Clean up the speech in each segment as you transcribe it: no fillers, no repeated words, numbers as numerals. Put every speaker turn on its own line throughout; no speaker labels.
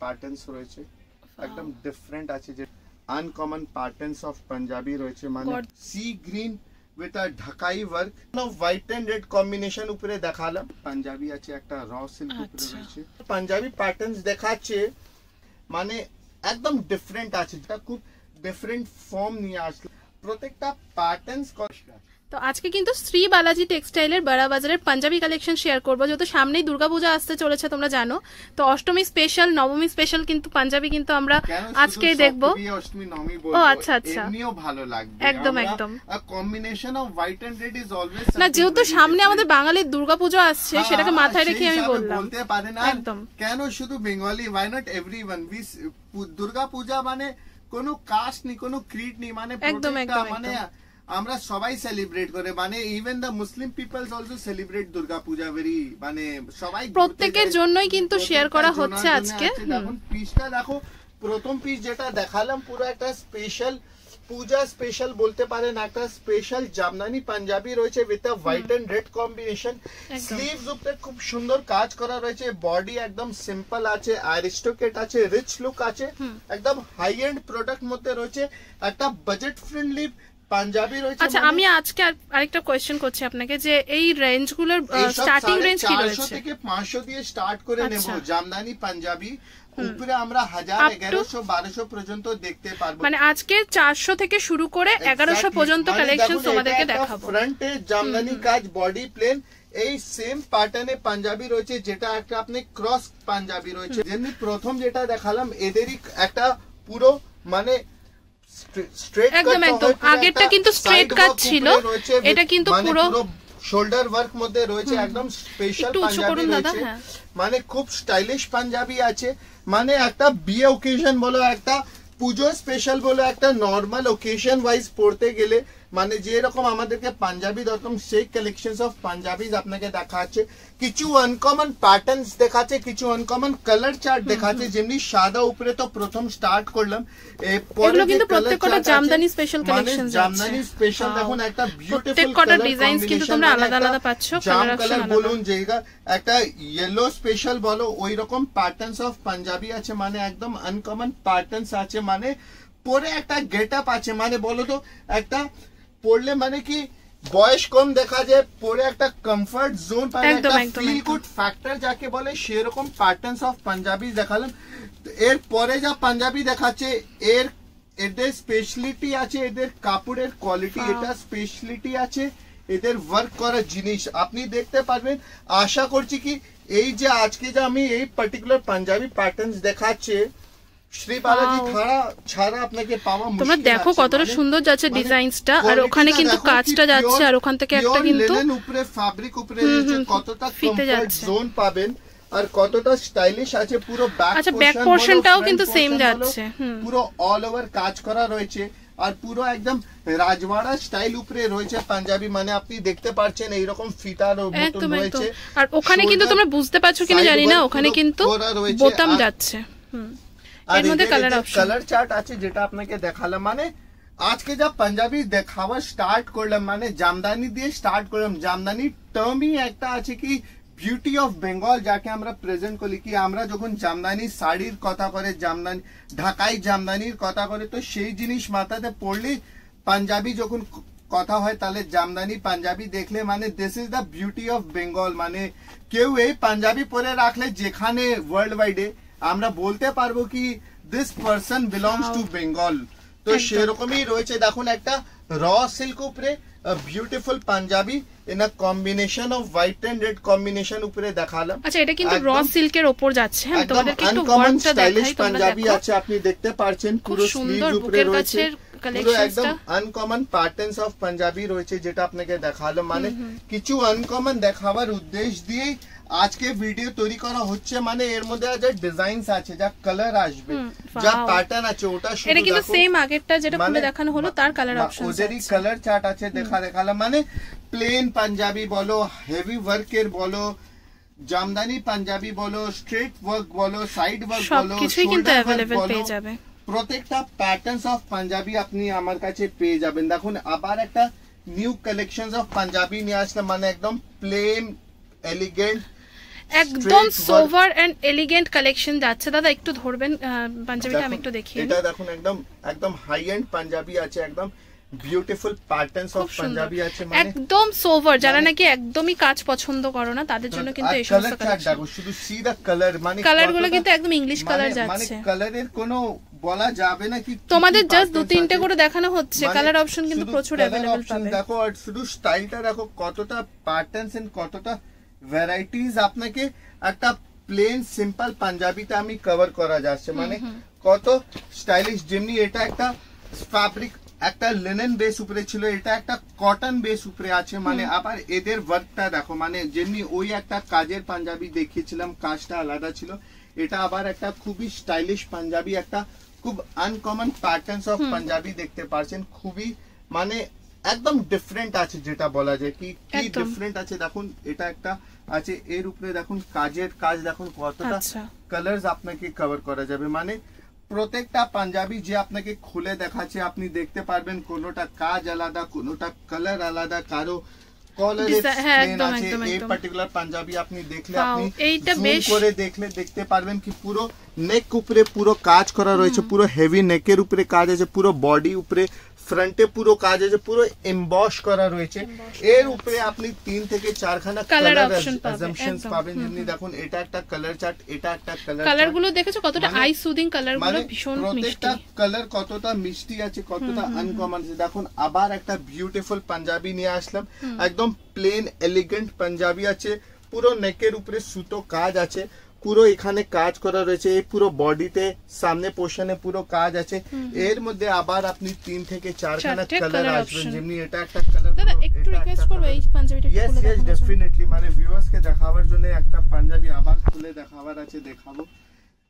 Patterns রয়েছে একদম different আছে যে আনকমন প্যাটার্নস অফ পাঞ্জাবি রয়েছে মানে sea green with a Dhakai work white and red combination উপরে দেখালাম পাঞ্জাবি আছে একটা র সিল্ক উপরে রয়েছে পাঞ্জাবি প্যাটার্নস দেখাচ্ছে মানে একদম ডিফারেন্ট আছে যেটা খুব ডিফারেন্ট ফর্ম নিয়ে আসলে প্রত্যেকটা প্যাটার্নস
তো আজকে কিন্তু শ্রী বালাজি টেক্সটাইলের বড়া বাজারের পাঞ্জাবি কালেকশন শেয়ার করবো যেহেতু সামনেই দুর্গাপূজা আসতে চলেছে তোমরা জানো তো অষ্টমী স্পেশাল নবমী স্পেশাল কিন্তু পাঞ্জাবি কিন্তু আমরা আজকেই দেখবো ও আচ্ছা আচ্ছা
এমনিও ভালো লাগবে
একদম একদম
combination of white and red is always
না যেহেতু সামনে আমাদের বাঙালির দুর্গাপূজা আসছে সেটাকে মাথায় রেখে আমি বললাম
বলতে পারে না
একদম
কেন শুধু Bengali why not everyone Durga Puja মানে কোনো কাস্ট নেই কোনো ক্রিড নেই মানে প্রত্যেকটা মানে আমরা সবাই সেলিব্রেট করে মানে ইভেন দা মুসলিম পিপলস অলসো সেলিব্রেট দুর্গা পূজা ভেরি মানে সবাই
প্রত্যেকের জন্যই কিন্তু শেয়ার করা হচ্ছে আজকে
এখন পিসটা দেখো প্রথম পিস যেটা দেখালাম পুরো একটা স্পেশাল পূজা স্পেশাল বলতে পারেন একটা স্পেশাল জামদানি পাঞ্জাবি রয়েছে with a white and red combination sleeves উপরে খুব সুন্দর কাজ করা রয়েছে বডি একদম সিম্পল আছে অ্যারিস্টোক্রেট আছে রিচ লুক আছে একদম হাই এন্ড প্রোডাক্ট মধ্যে রয়েছে একটা বাজেট ফ্রেন্ডলি পাঞ্জাবি রয়েছে
আচ্ছা আমি আজকে আরেকটা কোশ্চেন করছি আপনাকে যে এই রেঞ্জগুলোর স্টার্টিং রেঞ্জ কি রয়েছে
400 থেকে 500 দিয়ে স্টার্ট করে নেব জামদানি পাঞ্জাবি উপরে আমরা 1000 1100 1200 পর্যন্ত দেখতে পারবো
মানে আজকে 400 থেকে শুরু করে 1100 পর্যন্ত কালেকশন তোমাদেরকে দেখাবো
ফ্রন্টে জামদানি কাজ বডি প্লেন এই সেম প্যাটার্নে পাঞ্জাবি রয়েছে যেটা একটা আপনি ক্রস পাঞ্জাবি রয়েছে যেমনি প্রথম যেটা দেখালাম এদেরই একটা পুরো মানে
একদম একদম আগেরটা কিন্তু স্ট্রেট কাট ছিল এটা কিন্তু পুরো
শোল্ডার ওয়ার্ক মধ্যে রয়েছে একদম স্পেশাল পাঞ্জাবি রয়েছে মানে খুব স্টাইলিশ পাঞ্জাবি আছে মানে একটা বিয়ে ওকেশন বলো একটা পুজো স্পেশাল বলো একটা নরমাল ওকেশন ওয়াইজ পড়তে গেলে মানে যে রকম আমাদেরকে পাঞ্জাবি দরকার সেই কালেকশনস অফ পাঞ্জাবিজ আপনাকে দেখাচ্ছে কিছু আনকমন প্যাটার্নস দেখাচ্ছে কিছু আনকমন কালার চার্ট দেখাচ্ছে যেমনি সাদা উপরে তো প্রথম স্টার্ট করলাম
এগুলো কিন্তু প্রত্যেকটা জামদানি স্পেশাল কালেকশন আছে
জামদানি স্পেশাল দেখুন একটা বিউটিফুল
কালার ডিজাইনস কিন্তু তোমরা আলাদা আলাদা পাচ্ছো
কালার বলুন যেটা একটা ইয়েলো স্পেশাল বলো ওই রকম প্যাটার্নস অফ পাঞ্জাবি আছে মানে একদম আনকমন প্যাটার্নস আছে মানে পরে একটা গেটআপ আছে মানে বলো তো একটা পড়লে মানে কি বয়স কম দেখা যায় পরে একটা কমফর্ট জোন পায় একটা ফিল গুড ফ্যাক্টর যাকে বলে সেরকম প্যাটার্নস অফ পাঞ্জাবি দেখালাম এর পরে যা পাঞ্জাবি দেখাচ্ছে এদের স্পেশালিটি আছে এদের কাপড়ের কোয়ালিটি এটা স্পেশালিটি আছে এদের ওয়ার্ক করা জিনিস আপনি দেখতে পারবেন আশা করছি কি এই যে আজকে যে আমি এই পার্টিকুলার পাঞ্জাবি প্যাটার্নস দেখাচ্ছে শ্রী বালাজি ছাড়া আপনাকে পাওয়া মুশকিল
তোমরা দেখো কতটা সুন্দর যাচ্ছে ডিজাইনসটা আর ওখানে কিন্তু কাজটা যাচ্ছে আর ওখান থেকে একটা কিন্তু
লিনেন উপরে ফ্যাব্রিক উপরে কতটা কমফর্ট জোন পাবেন আর কতটা স্টাইলিশ আছে পুরো
ব্যাক পোরশনটাও কিন্তু সেম যাচ্ছে
পুরো অল ওভার কাজ করা রয়েছে আর পুরো একদম রাজওয়াড়া স্টাইল উপরে রয়েছে পাঞ্জাবি মানে আপনি দেখতে পাচ্ছেন এইরকম ফিতার মতন রয়েছে
আর ওখানে কিন্তু তোমরা বুঝতে পারছো কিনা জানি না ওখানে কিন্তু বোতাম যাচ্ছে
এর মধ্যে কালার চার্ট আছে যেটা আপনাকে দেখালাম মানে আজকে যা পাঞ্জাবি দেখাওয়া স্টার্ট করলাম মানে জামদানি দিয়ে স্টার্ট করলাম জামদানি টার্মই একটা আছে কি বিউটি অফ বেঙ্গল যাকে আমরা প্রেজেন্ট করি কি আমরা যখন জামদানি শাড়ির কথা করে জামদানি ঢাকাই জামদানির কথা করে তো সেই জিনিস মাথাতে পড়লে পাঞ্জাবি যখন কথা হয় তাহলে জামদানি পাঞ্জাবি দেখলে মানে this is the beauty of Bengal মানে কেউ এই পাঞ্জাবি পরে রাখলে যেখানে ওয়ার্ল্ড ওয়াইডে আমরা বলতে পারবো কি this person belongs to Bengal তো সেরকমই রয়েছে দেখুন একটা র সিল্ক উপরে beautiful punjabi in a combination of white and red combination উপরে দেখালাম
আচ্ছা এটা কিন্তু র সিল্কের উপর যাচ্ছে হ্যাঁ তোমাদেরকে একটু
আনকমন স্টাইলিশ পাঞ্জাবি আছে আপনি দেখতে পাচ্ছেন পুরো স্লিভ উপরে রয়েছে পুরো একদম আনকমন প্যাটার্নস অফ পাঞ্জাবি রয়েছে যেটা আপনাকে দেখালাম মানে কিছু আনকমন দেখাবার উদ্দেশ্য দিয়ে আজকে ভিডিও তৈরি করা হচ্ছে মানে এর মধ্যে যা ডিজাইনস আছে যা কালার আসবে যা প্যাটার্ন আছে ওটা শুধু
এটা কিন্তু সেম আগেরটা যেটা খুলে দেখানো হলো তার কালার অপশন আছে
ওদেরই কালার চার্ট আছে দেখালাম মানে প্লেন পাঞ্জাবি বলো হেভি ওয়ার্কের বলো জামদানি পাঞ্জাবি বলো স্ট্রেট ওয়ার্ক বলো সাইড ওয়ার্ক বলো
সবকিছুই কিন্তু अवेलेबल পেয়ে যাবে
প্রত্যেকটা প্যাটার্নস অফ পাঞ্জাবি আপনি আমার কাছে পেয়ে যাবেন দেখুন আবার একটা নিউ কালেকশনস অফ পাঞ্জাবি নিয়ে আসলে মানে একদম প্লেন এলিগেন্ট
একদম সোভার এন্ড এলিগেন্ট কালেকশন যাচ্ছে। দাদা একটু ধরবেন পাঞ্জাবিটা, আমি একটু দেখি।
এটা দেখুন একদম হাই এন্ড পাঞ্জাবি আছে, একদম বিউটিফুল প্যাটার্নস অফ পাঞ্জাবি আছে, মানে
একদম সোভার। যারা নাকি একদমই কাজ পছন্দ করো না তাদের জন্য কিন্তু এই সমস্ত কালেকশন।
দেখো শুধু সি দা কালার, মানে
কালারগুলো কিন্তু একদম ইংলিশ কালার যাচ্ছে,
মানে কালারের কোনো বলা যাবে না কি।
তোমাদের জাস্ট 2-3টে করে দেখানো হচ্ছে, কালার অপশন কিন্তু প্রচুর अवेलेबल পাবে।
দেখো আর শুধু স্টাইলটা দেখো, কতটা প্যাটার্নস এন্ড কতটা ভ্যারাইটিস আপনাকে একটা প্লেন সিম্পল পাঞ্জাবিতে আমি কভার করা যাচ্ছে, মানে কত স্টাইলিশ। যেমনি এটা একটা ফ্যাব্রিক একটা লিনেন বেস উপরে ছিল, এটা একটা কটন বেস উপরে আছে, মানে আবার এদের ওয়ার্কটা দেখো, মানে যেমনি ওই একটা কাজের পাঞ্জাবি দেখিয়েছিলাম, কাজটা আলাদা ছিল, এটা আবার একটা খুবই স্টাইলিশ পাঞ্জাবি, একটা খুব আনকমন প্যাটার্নস অফ পাঞ্জাবি দেখতে পাচ্ছেন, খুবই মানে একদম ডিফারেন্ট আছে, যেটা বলা যায় কি ডিফারেন্ট আছে। দেখুন এটা একটা আছে, এর উপরে দেখুন কাজের কাজ দেখুন কতটা কালার্স আপনাকে কভার করা যাবে, মানে প্রত্যেকটা পাঞ্জাবি যে আপনাকে খুলে দেখাচ্ছে আপনি দেখতে পারবেন কোনোটা কাজ আলাদা, কোনোটা কালার আলাদা, কারো কলারের প্লেন আছে। এই পার্টিকুলার পাঞ্জাবি আপনি দেখলে আপনি জুম করে দেখলে দেখতে পারবেন কি পুরো নেক উপরে পুরো কাজ করা রয়েছে, পুরো হেভি নেকের উপরে কাজ আছে, পুরো বডি উপরে ফ্রন্টে পুরো কাজ আছে, পুরো এমবস করা রয়েছে। এর উপরে আপনি 3 থেকে 4 খানা কালার অপশনস পাবেন। যেমনি দেখুন এটা একটা কালার চার্ট, এটা একটা
কালারগুলো দেখেছো কতটা আই সুদিং কালারগুলো, ভীষণ মিষ্টি,
প্রত্যেকটা কালার কতটা মিষ্টি আছে, কতটা আনকমন আছে। দেখুন আবার একটা বিউটিফুল পাঞ্জাবি নিয়ে আসলাম, একদম প্লেন এলিগেন্ট পাঞ্জাবি আছে, পুরো নেকের উপরে সুতো কাজ আছে, পুরো এখানে কাজ করা রয়েছে, এই পুরো বডিতে সামনে পোর্শনে পুরো কাজ আছে। এর মধ্যে আবার আপনি 3 থেকে 4 খানা কালার আসবেন, যেমনি এটা একটা কালার।
দাদা একটু রিকোয়েস্ট করব এই পাঞ্জাবিটা
খুলে দেখানোর জন্য। यस डेफिनेटली, মানে ভিউয়ার্স কে দেখাবার জন্য একটা পাঞ্জাবি আবার খুলে দেখাবার আছে, দেখাবো।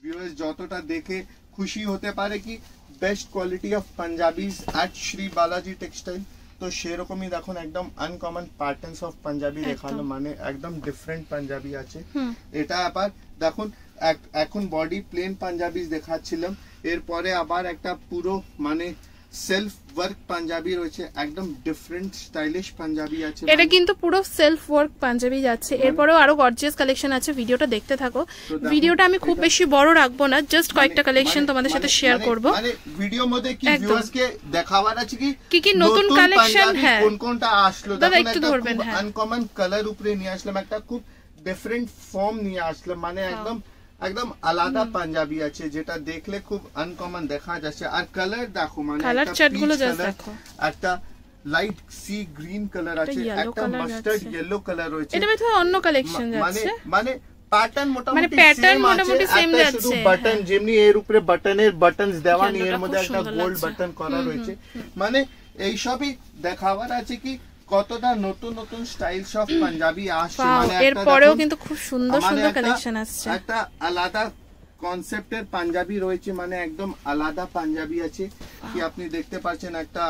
ভিউয়ার্স যতটা দেখে খুশি হতে পারে কি best quality of Punjabis at Shri Balaji Textile, তো সেরকমই দেখুন একদম আনকমন প্যাটার্নস অফ পাঞ্জাবি দেখালো, মানে একদম ডিফারেন্ট পাঞ্জাবি আছে। এটা আবার দেখুন এখন বডি প্লেন পাঞ্জাবি দেখাচ্ছিলাম, এরপরে আবার একটা পুরো মানে সেলফ ওয়ার্ক পাঞ্জাবি রয়েছে, একদম ডিফারেন্ট স্টাইলিশ পাঞ্জাবি আছে।
এটা কিন্তু পুরো সেলফ ওয়ার্ক পাঞ্জাবি যাচ্ছে, এরপরেও আরো গর্জিয়াস কালেকশন আছে। ভিডিওটা দেখতে থাকো, ভিডিওটা আমি খুব বেশি বড় রাখবো না, জাস্ট কয়েকটা কালেকশন তোমাদের সাথে শেয়ার করব।
মানে ভিডিওর মধ্যে কি ভিউয়ার্স কে দেখাবার আছে কি
নতুন কালেকশন, হ্যাঁ
কোনটা আসলো,
দাদা একটু ধরবেন।
হ্যাঁ আনকমন কালার উপরে নিয়ে আসলাম, একটা খুব ডিফারেন্ট ফর্ম নিয়ে আসলাম, মানে একদম আলাদা পাঞ্জাবি আছে, যেটা দেখলে খুব আনকমন দেখা যাচ্ছে। আর কালার দেখো, মানে
কালার চার্ট গুলো জাস্ট দেখো,
একটা লাইট সি গ্রিন কালার আছে, একটা মাস্টার্ড ইয়েলো কালার রয়েছে।
এটা মেথড অন্য কালেকশন যাচ্ছে,
মানে প্যাটার্ন মোটামুটি সেম যাচ্ছে, শুধু বাটন যেমনি এর উপরে বাটনস দেওয়া নেই, এর মধ্যে একটা গোল্ড বাটন করা রয়েছে, মানে এই সবই দেখাবার আছে কি কতটা নতুন নতুন স্টাইলস অফ পাঞ্জাবি আসছে, মানে
এরপরেও কিন্তু খুব সুন্দর সুন্দর কালেকশন আসছে।
একটা আলাদা কনসেপ্টের পাঞ্জাবি রয়েছে, মানে একদম আলাদা পাঞ্জাবি আছে কি আপনি দেখতে পাচ্ছেন, একটা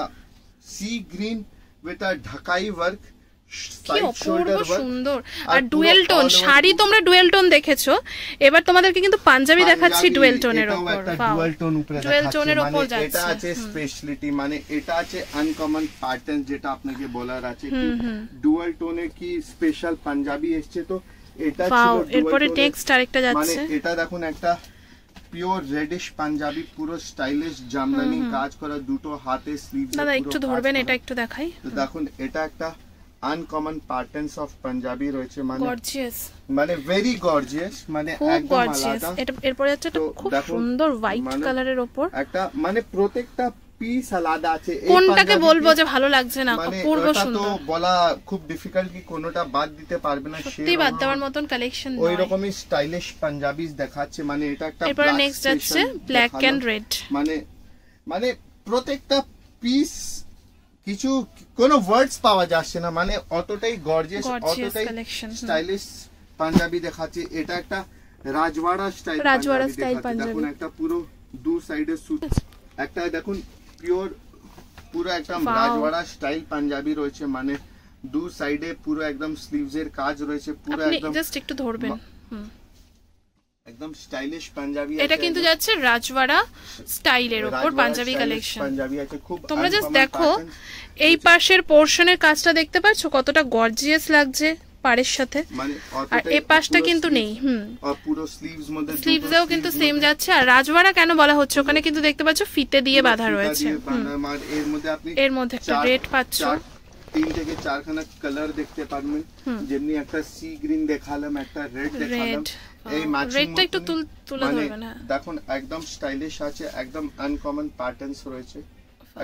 সি গ্রিন উইথ আ ঢাকাই ওয়ার্ক,
সুন্দর। আর ডুয়েল টোন শাড়ি তোমরা ডুয়েল টোন দেখেছো, এবার তোমাদেরকে কিন্তু পাঞ্জাবি দেখাচ্ছি ডুয়েল টোনের উপর। ডুয়েল টোনের উপর যাচ্ছে,
এটা আছে স্পেশালিটি, মানে এটা আছে আনকমন প্যাটার্ন, যেটা আপনাকে বলার আছে কি ডুয়েল টোনে কি স্পেশাল পাঞ্জাবি এসেছে, তো এটা ছিল।
এরপরে টেক্সট আরেকটা যাচ্ছে,
মানে এটা দেখুন একটা পিওর রেডিশ পাঞ্জাবি, পুরো স্টাইলিশ জামদানি কাজ করা, দুটো হাতে স্লিভ।
দাদা একটু ধরবেন, এটা একটু দেখাই।
তো দেখুন এটা একটা আনকমন প্যাটার্নস অফ পাঞ্জাবি রয়েছে, মানে
গর্জিয়াস,
মানে ভেরি গর্জিয়াস, মানে একদম আলাদা।
এটা এরপরে হচ্ছে একটা খুব সুন্দর হোয়াইট কালারের উপর,
একটা মানে প্রত্যেকটা পিস আলাদা আছে।
কোনটাকে বলবো যে ভালো লাগছে না, অপূর্ব সুন্দর,
তো বলা খুব ডিফিকাল্ট কি কোনটা বাদ দিতে পারবে না,
সত্যি বাদ দেওয়ার মতন কালেকশন।
ওই রকমই স্টাইলিশ পাঞ্জাবিজ দেখাচ্ছে, মানে এটা একটা
এরপরে নেক্সট যাচ্ছে ব্ল্যাক এন্ড রেড,
মানে প্রত্যেকটা পিস কিছু কোনো ওয়ার্ডস পাওয়া যাচ্ছে না, মানে অতটাই গর্জিয়াস, অতটাই স্টাইলিশ পাঞ্জাবি দেখাচ্ছে। এটা একটা রাজওয়াড়া স্টাইল পাঞ্জাবি, দেখুন একটা পুরো দু সাইডে সুত, একটা দেখুন পিওর পুরো একদম রাজওয়াড়া স্টাইল পাঞ্জাবি রয়েছে, মানে দু সাইডে পুরো একদম স্লিভস এর কাজ রয়েছে, পুরো একদম
জাস্ট একটু ধরবেন,
একদম স্টাইলিশ পাঞ্জাবি।
এটা কিন্তু যাচ্ছে রাজওয়াড়া স্টাইলের উপর পাঞ্জাবি কালেকশন,
পাঞ্জাবি আছে খুব।
তোমরা জাস্ট দেখো এই পাশের পোরশনের কাজটা দেখতে পাচ্ছো কতটা গর্জিয়াস লাগছে, পাড়ের সাথে, আর এই পাশটা কিন্তু নেই।
পুরো স্লিভস মধ্যে,
স্লিভসেও কিন্তু সেম যাচ্ছে। আর রাজবাড়া কেন বলা হচ্ছে, ওখানে কিন্তু দেখতে পাচ্ছ ফিতে দিয়ে বাঁধা রয়েছে। এর মধ্যে একটা রেড পাচ্ছ,
3 থেকে 4 খানা কালার দেখতে পারবেন, যেমনি একটা সি গ্রিন দেখালাম, একটা রেড দেখালাম। এই
রেডটা একটু তুলে ধরবেন।
দেখুন একদম স্টাইলিশ আছে, একদম আনকমন প্যাটার্নস রয়েছে,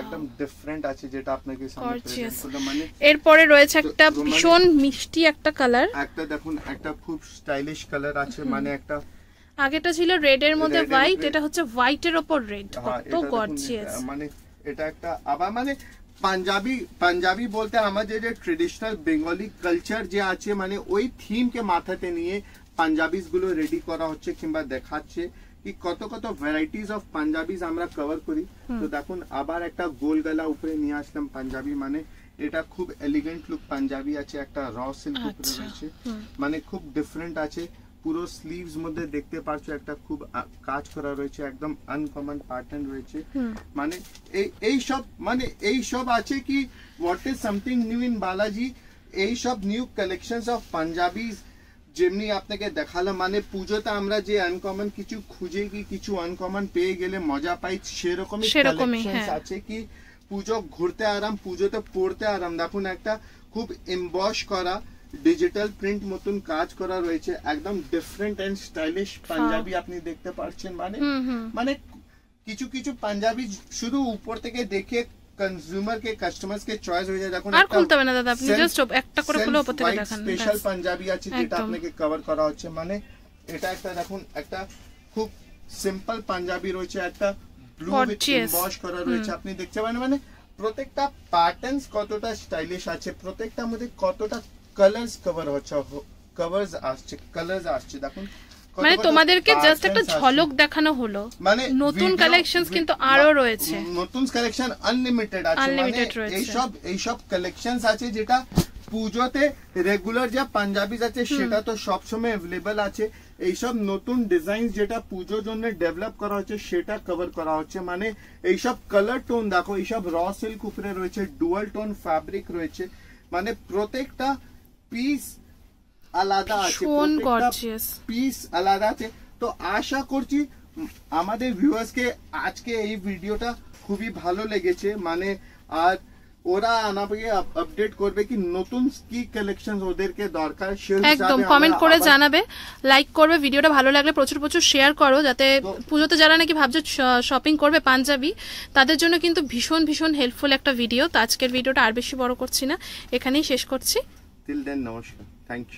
একদম ডিফারেন্ট আছে, যেটা আপনাকে সামনে প্রেজেন্ট করলাম। মানে
এরপরে রয়েছে একটা ভীষণ মিষ্টি একটা কালার,
একটা দেখুন একটা খুব স্টাইলিশ কালার আছে, মানে একটা
আগেটা ছিল রেড এর মধ্যে হোয়াইট, এটা হচ্ছে হোয়াইট এর উপর রেড, কত গর্জিয়াস।
মানে এটা একটা আবার মানে পাঞ্জাবি বলতে আমাদের যে ট্রেডিশনাল বেঙ্গলি কালচার যে আছে, মানে ওই থিম কে মাথাতে নিয়ে পাঞ্জাবিজ গুলো রেডি করা হচ্ছে কিংবা দেখাচ্ছে কি কত কত ভ্যারাইটিজ অফ পাঞ্জাবিজ আমরা কভার করি। তো দেখুন আবার একটা গোল গলা উপরে নিয়ে আসলাম পাঞ্জাবি, মানে এটা খুব এলিগেন্ট লুক পাঞ্জাবি আছে, একটা র সিল্ক উপরে রয়েছে, মানে খুব ডিফারেন্ট আছে। পুরো স্লিভস মধ্যে দেখতে পাচ্ছো একটা খুব কাজ করা রয়েছে, একদম আনকমন প্যাটার্ন রয়েছে। মানে এই সব আছে কি what is something new in Balaji, এই সব নিউ কালেকশনস অফ পাঞ্জাবিজ যেমনি আপনাকে দেখালাম। মানে পুজোতে আমরা যে আনকমন কিছু খুঁজে কি কিছু আনকমন পেয়ে গেলে মজা পাই, সেরকমই কালেকশনস আছে কি পুজো ঘুরতে আরাম, পুজোতে পড়তে আরাম। দেখুন একটা খুব এমবস করা ডিজিটাল প্রিন্ট মতন কাজ করা রয়েছে, একদম ডিফারেন্ট এন্ড স্টাইলিশ পাঞ্জাবি আপনি দেখতে পাচ্ছেন। মানে কিছু কিছু পাঞ্জাবি শুধু উপর থেকে দেখে কনজিউমার के কাস্টমার্স के চয়েস হয়ে যায়। দেখুন
আর খুলতে হবে না দাদা, আপনি জাস্ট একটা করে খুলে উপর থেকে দেখান।
স্পেশাল পাঞ্জাবি আছে যেটা আপনাকে কভার করা হচ্ছে, মানে এটা একটা দেখুন একটা খুব সিম্পল পাঞ্জাবি রয়েছে, একটা ব্লু উইথ এমবস করা রয়েছে, আপনি দেখতে পারেন। মানে প্রত্যেকটা প্যাটার্নস কতটা স্টাইলিশ আছে, প্রত্যেকটার মধ্যে কতটা কালার্স কভার হচ্ছে, কালার্স আসছে দেখুন।
মানে তোমাদেরকে জাস্ট একটা ঝলক দেখানো হলো, মানে নতুন কালেকশনস কিন্তু আরো রয়েছে,
নতুন কালেকশন আনলিমিটেড আছে। মানে এইসব কালেকশনস আছে যেটা পুজোতে রেগুলার যা পাঞ্জাবিজ আছে সেটা তো সবসময় অ্যাভেলেবল আছে। এইসব নতুন ডিজাইন যেটা পুজোর জন্য ডেভেলপ করা হচ্ছে সেটা কভার করা হচ্ছে। মানে এইসব কালার টোন দেখো, এইসব র সিল্ক উপরে রয়েছে, ডুয়াল টোন ফ্যাব্রিক রয়েছে, মানে প্রত্যেকটা পিস আলাদা আছে, পিস আলাদা আছে। তো আশা করছি আমাদের ভিউয়ার্স কে আজকে এই ভিডিওটা খুবই ভালো লেগেছে। মানে আর ওরা আমাকে আপডেট করবে কি নতুন কি কালেকশন ওদেরকে দরকার,
একদম কমেন্ট করে জানাবে, লাইক করবে, ভিডিওটা ভালো লাগলে প্রচুর প্রচুর শেয়ার করো, যাতে পুজোতে যারা নাকি ভাবছো শপিং করবে পাঞ্জাবি তাদের জন্য কিন্তু ভীষণ ভীষণ হেল্পফুল একটা ভিডিও। তো আজকের ভিডিওটা আর বেশি বড় করছি না, এখানেই শেষ করছি।
টিল দেন নমস্কার, থ্যাংক ইউ।